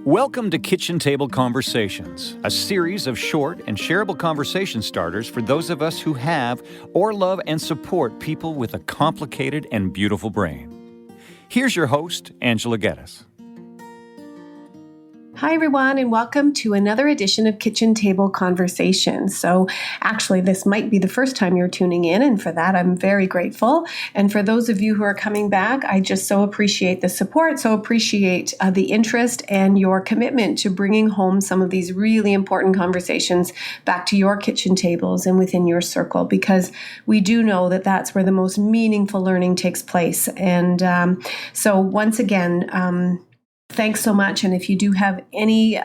Welcome to Kitchen Table Conversations, a series of short and shareable conversation starters for those of us who have or love and support people with a complicated and beautiful brain. Here's your host, Angela Geddes. Hi, everyone, and welcome to another edition of Kitchen Table Conversations. So actually, this might be the first time you're tuning in, and for that, I'm very grateful. And for those of you who are coming back, I just so appreciate the support, so appreciate the interest and your commitment to bringing home some of these really important conversations back to your kitchen tables and within your circle, because we do know that that's where the most meaningful learning takes place. And so once again, thanks so much. And if you do have any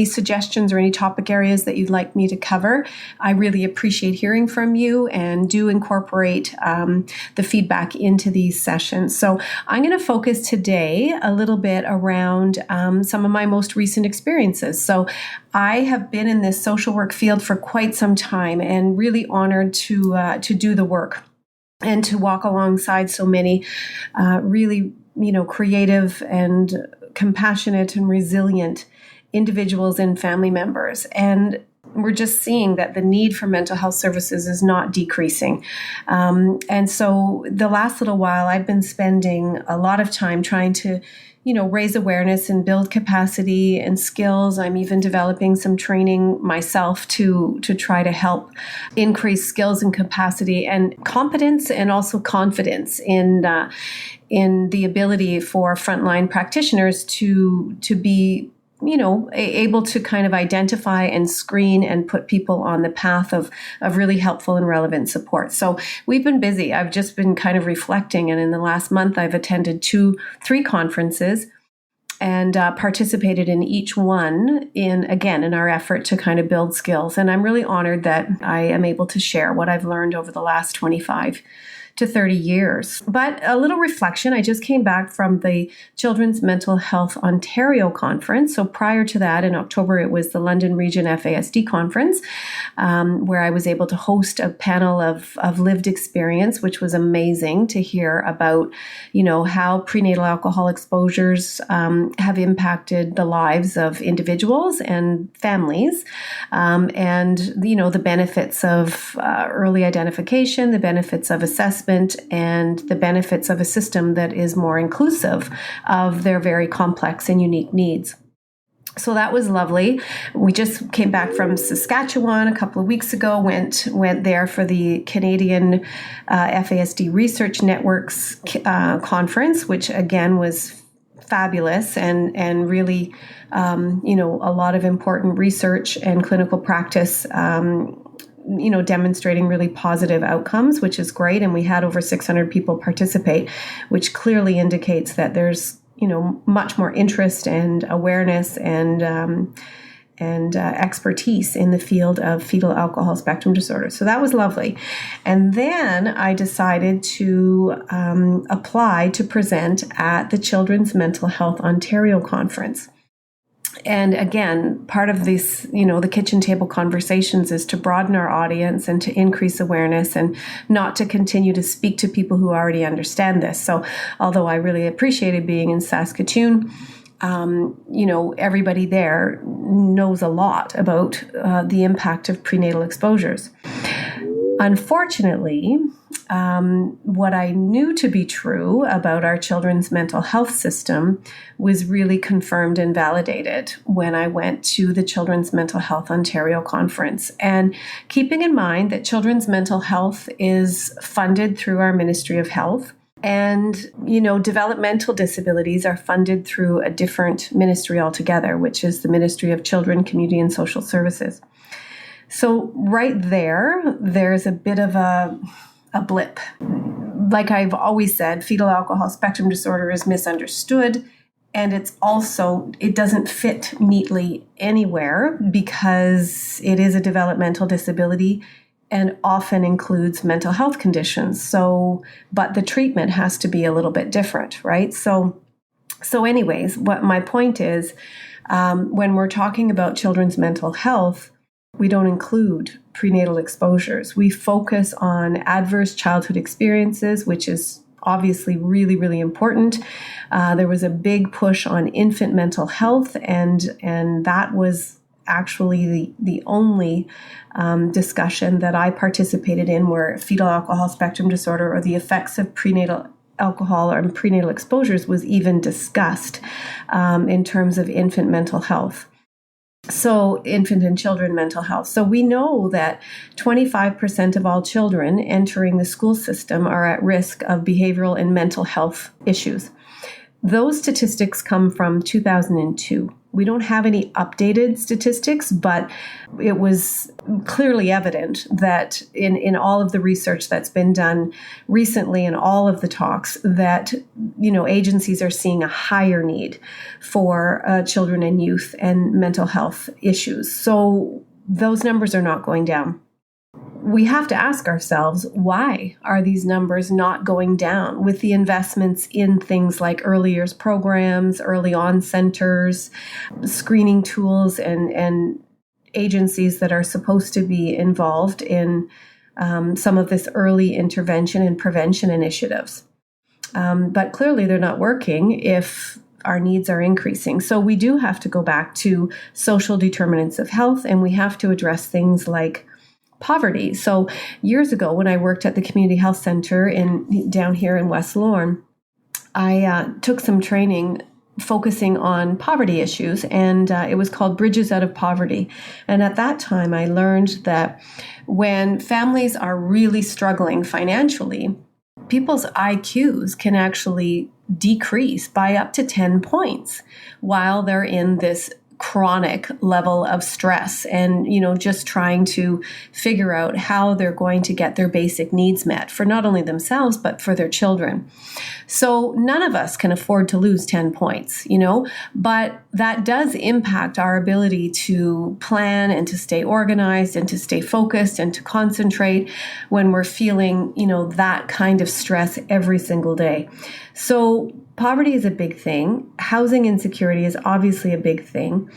suggestions or any topic areas that you'd like me to cover, I really appreciate hearing from you and do incorporate the feedback into these sessions. So I'm going to focus today a little bit around some of my most recent experiences. So I have been in this social work field for quite some time and really honored to do the work and to walk alongside so many really creative and compassionate and resilient individuals and family members. And we're just seeing that the need for mental health services is not decreasing. And so the last little while, I've been spending a lot of time trying to raise awareness and build capacity and skills. I'm even developing some training myself to try to help increase skills and capacity and competence and also confidence in the ability for frontline practitioners to be able to kind of identify and screen and put people on the path of really helpful and relevant support. So we've been busy. I've just been kind of reflecting. And in the last month, I've attended 3 conferences and participated in each one in our effort to kind of build skills. And I'm really honored that I am able to share what I've learned over the last 25 to 30 years. But a little reflection, I just came back from the Children's Mental Health Ontario conference. So prior to that, in October, it was the London Region FASD conference, where I was able to host a panel of lived experience, which was amazing to hear about, how prenatal alcohol exposures have impacted the lives of individuals and families, and, the benefits of early identification, the benefits of assessment, and the benefits of a system that is more inclusive of their very complex and unique needs. So that was lovely. We just came back from Saskatchewan a couple of weeks ago, went there for the Canadian FASD Research Networks conference, which again was fabulous and really, a lot of important research and clinical practice demonstrating really positive outcomes, which is great. And we had over 600 people participate, which clearly indicates that there's, much more interest and awareness and expertise in the field of fetal alcohol spectrum disorder. So that was lovely. And then I decided to apply to present at the Children's Mental Health Ontario conference. And again, part of this, the kitchen table conversations is to broaden our audience and to increase awareness and not to continue to speak to people who already understand this. So although I really appreciated being in Saskatoon, everybody there knows a lot about the impact of prenatal exposures. Unfortunately, what I knew to be true about our children's mental health system was really confirmed and validated when I went to the Children's Mental Health Ontario conference. And keeping in mind that children's mental health is funded through our Ministry of Health, and, developmental disabilities are funded through a different ministry altogether, which is the Ministry of Children, Community and Social Services. So right there's a bit of a blip. Like I've always said, fetal alcohol spectrum disorder is misunderstood, and it doesn't fit neatly anywhere because it is a developmental disability and often includes mental health conditions. But the treatment has to be a little bit different, right? So anyways, what my point is, when we're talking about children's mental health, we don't include prenatal exposures. We focus on adverse childhood experiences, which is obviously really, really important. There was a big push on infant mental health, and that was actually the only discussion that I participated in where fetal alcohol spectrum disorder or the effects of prenatal alcohol or prenatal exposures was even discussed in terms of infant mental health. So infant and children mental health. So we know that 25% of all children entering the school system are at risk of behavioral and mental health issues. Those statistics come from 2002. We don't have any updated statistics, but it was clearly evident that in all of the research that's been done recently and all of the talks that, agencies are seeing a higher need for children and youth and mental health issues. So those numbers are not going down. We have to ask ourselves, why are these numbers not going down with the investments in things like early years programs, early on centers, screening tools, and agencies that are supposed to be involved in some of this early intervention and prevention initiatives. But clearly they're not working if our needs are increasing. So we do have to go back to social determinants of health, and we have to address things like poverty. So years ago, when I worked at the Community Health Center down here in West Lorne, I took some training focusing on poverty issues, and it was called Bridges Out of Poverty. And at that time, I learned that when families are really struggling financially, people's IQs can actually decrease by up to 10 points while they're in this chronic level of stress and, just trying to figure out how they're going to get their basic needs met for not only themselves, but for their children. So none of us can afford to lose 10 points, but that does impact our ability to plan and to stay organized and to stay focused and to concentrate when we're feeling, that kind of stress every single day. So poverty is a big thing. Housing insecurity is obviously a big thing.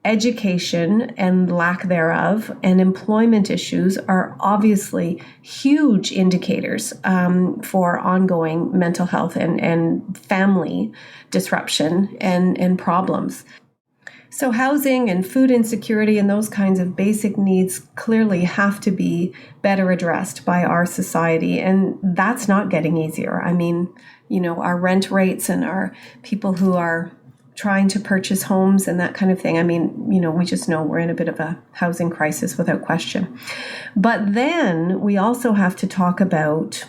Education and lack thereof and employment issues are obviously huge indicators for ongoing mental health and family disruption and problems. So housing and food insecurity and those kinds of basic needs clearly have to be better addressed by our society. And that's not getting easier. I mean, our rent rates and our people who are trying to purchase homes and that kind of thing. I mean, we just know we're in a bit of a housing crisis without question. But then we also have to talk about,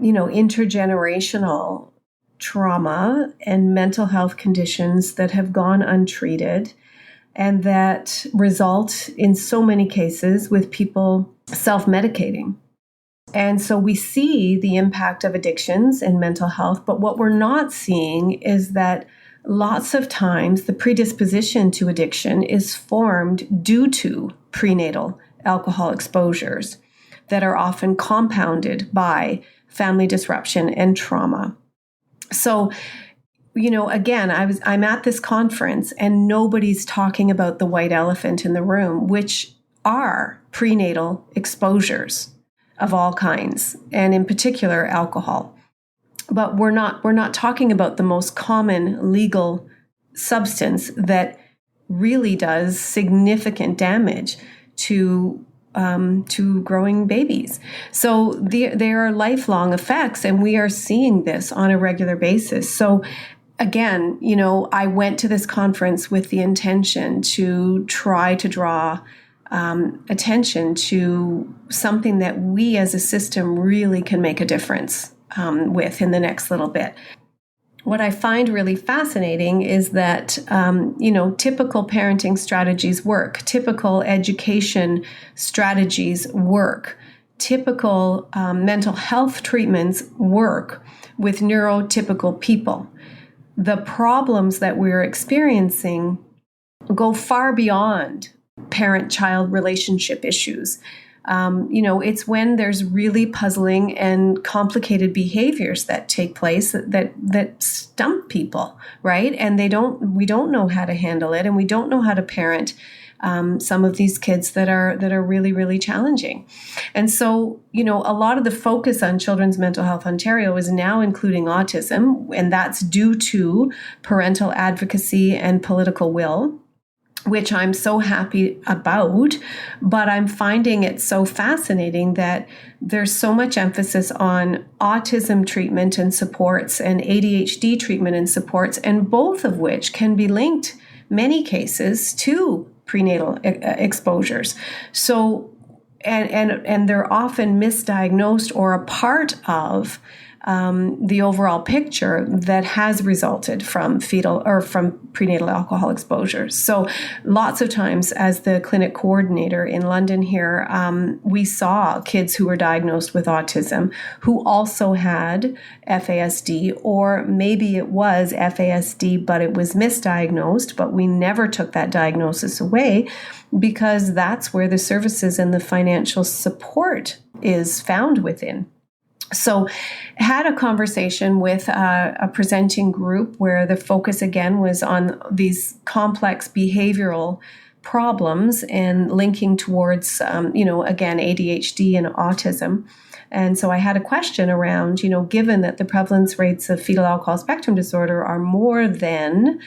intergenerational trauma and mental health conditions that have gone untreated and that result in so many cases with people self-medicating. And so we see the impact of addictions and mental health, but what we're not seeing is that lots of times the predisposition to addiction is formed due to prenatal alcohol exposures that are often compounded by family disruption and trauma. So, again, I'm at this conference and nobody's talking about the white elephant in the room, which are prenatal exposures of all kinds, and in particular alcohol. But we're not talking about the most common legal substance that really does significant damage to growing babies. So there are lifelong effects, and we are seeing this on a regular basis. So again, I went to this conference with the intention to try to draw attention to something that we as a system really can make a difference with in the next little bit. What I find really fascinating is that, typical parenting strategies work, typical education strategies work, typical mental health treatments work with neurotypical people. The problems that we're experiencing go far beyond parent-child relationship issues. It's when there's really puzzling and complicated behaviors that take place that stump people, right? And we don't know how to handle it, and we don't know how to parent some of these kids that are really, really challenging. And so, a lot of the focus on Children's Mental Health Ontario is now including autism, and that's due to parental advocacy and political will, which I'm so happy about, but I'm finding it so fascinating that there's so much emphasis on autism treatment and supports and ADHD treatment and supports, and both of which can be linked, many cases, to prenatal exposures. So, and they're often misdiagnosed or a part of the overall picture that has resulted from fetal or from prenatal alcohol exposures. So lots of times as the clinic coordinator in London here, we saw kids who were diagnosed with autism who also had FASD, or maybe it was FASD, but it was misdiagnosed, but we never took that diagnosis away because that's where the services and the financial support is found within. So had a conversation with a presenting group where the focus again was on these complex behavioral problems and linking towards, again, ADHD and autism. And so I had a question around, given that the prevalence rates of fetal alcohol spectrum disorder are more than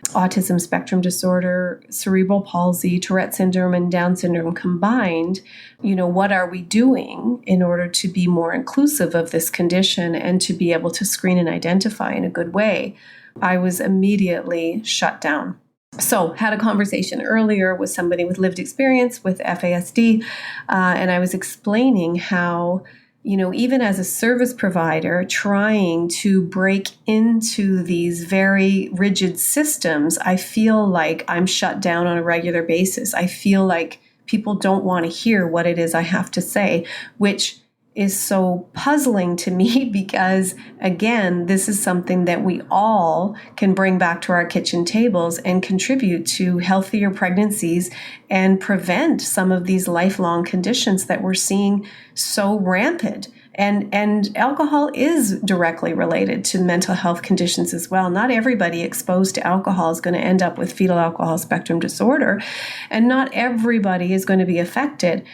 autism spectrum disorder, cerebral palsy, Tourette syndrome, and Down syndrome combined, what are we doing in order to be more inclusive of this condition and to be able to screen and identify in a good way? I was immediately shut down. So had a conversation earlier with somebody with lived experience with FASD, and I was explaining how even as a service provider trying to break into these very rigid systems, I feel like I'm shut down on a regular basis. I feel like people don't want to hear what it is I have to say, which is so puzzling to me because, again, this is something that we all can bring back to our kitchen tables and contribute to healthier pregnancies and prevent some of these lifelong conditions that we're seeing so rampant. And alcohol is directly related to mental health conditions as well. Not everybody exposed to alcohol is going to end up with fetal alcohol spectrum disorder, and not everybody is going to be affected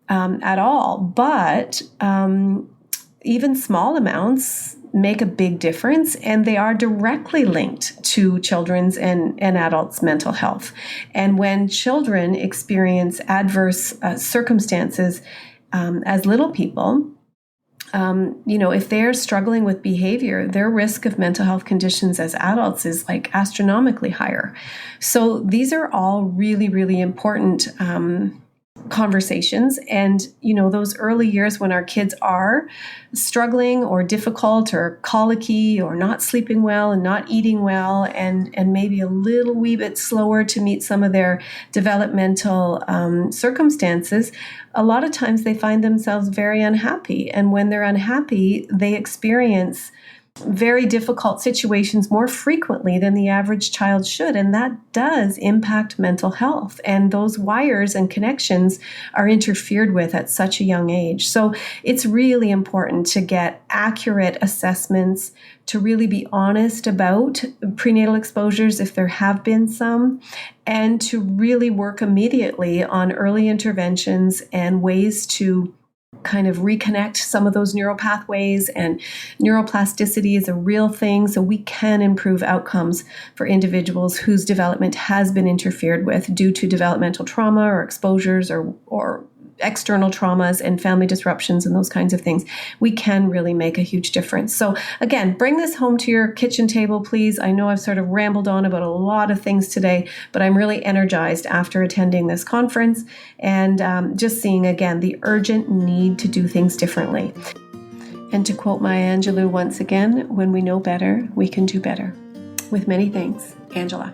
at all. But even small amounts make a big difference, and they are directly linked to children's and adults' mental health. And when children experience adverse circumstances as little people, if they're struggling with behavior, their risk of mental health conditions as adults is like astronomically higher. So these are all really, really important conversations. And, those early years when our kids are struggling or difficult or colicky or not sleeping well and not eating well and maybe a little wee bit slower to meet some of their developmental circumstances, a lot of times they find themselves very unhappy. And when they're unhappy, they experience very difficult situations more frequently than the average child should. And that does impact mental health. And those wires and connections are interfered with at such a young age. So it's really important to get accurate assessments, to really be honest about prenatal exposures if there have been some, and to really work immediately on early interventions and ways to kind of reconnect some of those neural pathways. And neuroplasticity is a real thing, so we can improve outcomes for individuals whose development has been interfered with due to developmental trauma or exposures or external traumas and family disruptions and those kinds of things. We can really make a huge difference. So again, bring this home to your kitchen table, please. I know I've sort of rambled on about a lot of things today, but I'm really energized after attending this conference and just seeing again the urgent need to do things differently. And to quote Maya Angelou once again, when we know better, we can do better. With many thanks, Angela.